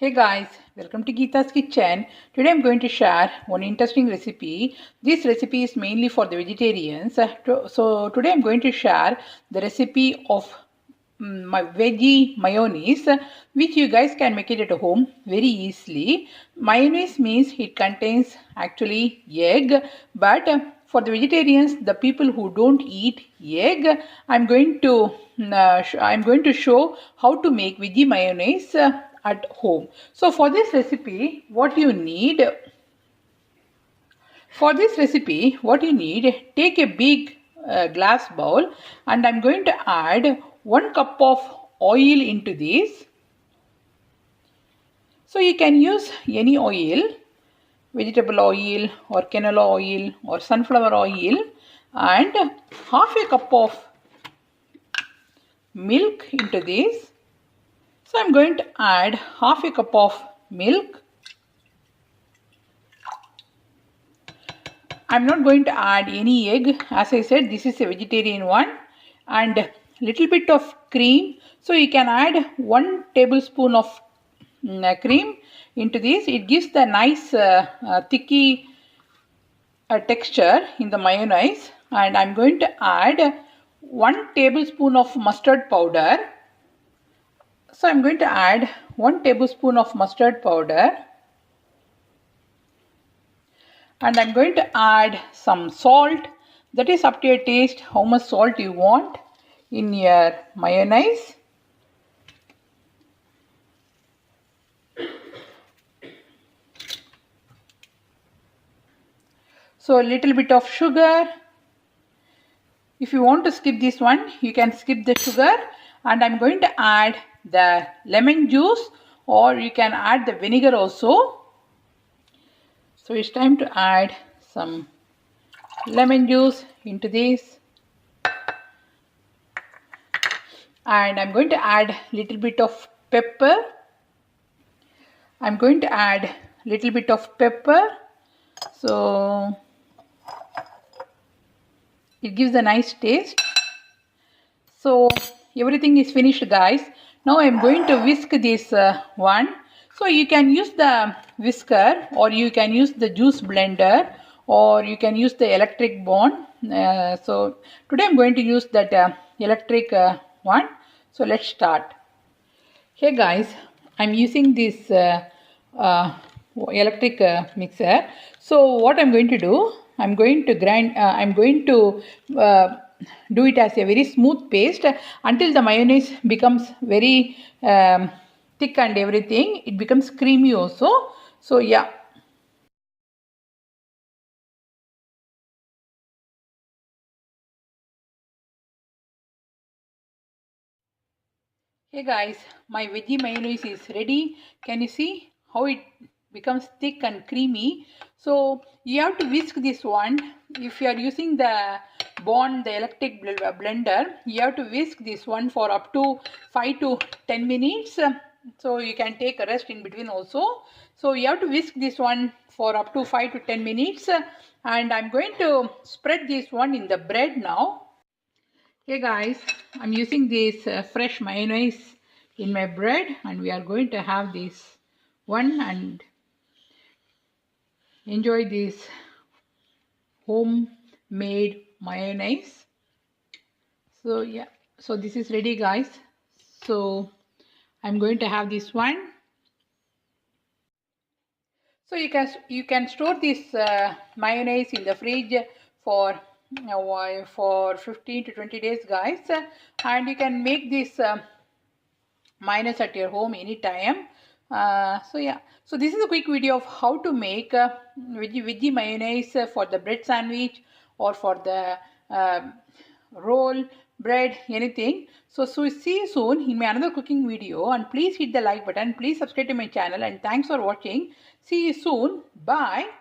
Hey guys, welcome to Geeta's Kitchen. Today I'm going to share one interesting recipe. This recipe is mainly for the vegetarians. So today I'm going to share the recipe of my veggie mayonnaise, which you guys can make it at home very easily. Mayonnaise means it contains actually egg, but for the vegetarians, the people who don't eat egg, I'm going to show how to make veggie mayonnaise at home. So for this recipe, what you need, take a big glass bowl, and I'm going to add 1 cup of oil into this. So you can use any oil, vegetable oil or canola oil or sunflower oil, and half a cup of milk into this. So I'm going to add half a cup of milk. I'm not going to add any egg. As I said, this is a vegetarian one. And little bit of cream. So you can add 1 tablespoon of cream into this. It gives the nice thicky texture in the mayonnaise. And I'm going to add 1 tablespoon of mustard powder. So I'm going to add 1 tablespoon of mustard powder. And I'm going to add some salt. That is up to your taste, how much salt you want in your mayonnaise. So a little bit of sugar. If you want to skip this one, you can skip the sugar. And I'm going to add the lemon juice, or you can add the vinegar also. So it's time to add some lemon juice into this. And I'm going to add little bit of pepper. So it gives a nice taste. So everything is finished, guys. Now I'm going to whisk this one. So you can use the whisker, or you can use the juice blender, or you can use the electric bone. So today I'm going to use that electric one. So let's start. Hey guys, I'm using this electric mixer. So what I'm going to do, I'm going to do it as a very smooth paste until the mayonnaise becomes very thick and everything. It becomes creamy also. So yeah. Hey guys, my veggie mayonnaise is ready. Can you see how it becomes thick and creamy? So you have to whisk this one. If you are using the electric blender, you have to whisk this one for up to 5 to 10 minutes. So you can take a rest in between also. So you have to whisk this one for up to 5 to 10 minutes. And I'm going to spread this one in the bread now. Hey guys, I'm using this fresh mayonnaise in my bread, and we are going to have this one and enjoy this homemade mayonnaise. So yeah, so this is ready, guys. So I'm going to have this one. So you can store this mayonnaise in the fridge for 15 to 20 days, guys, and you can make this mayonnaise at your home anytime. So yeah, so this is a quick video of how to make veggie mayonnaise for the bread sandwich, or for the roll, bread, anything. So see you soon in my another cooking video, and please hit the like button, please subscribe to my channel, and thanks for watching. See you soon. Bye.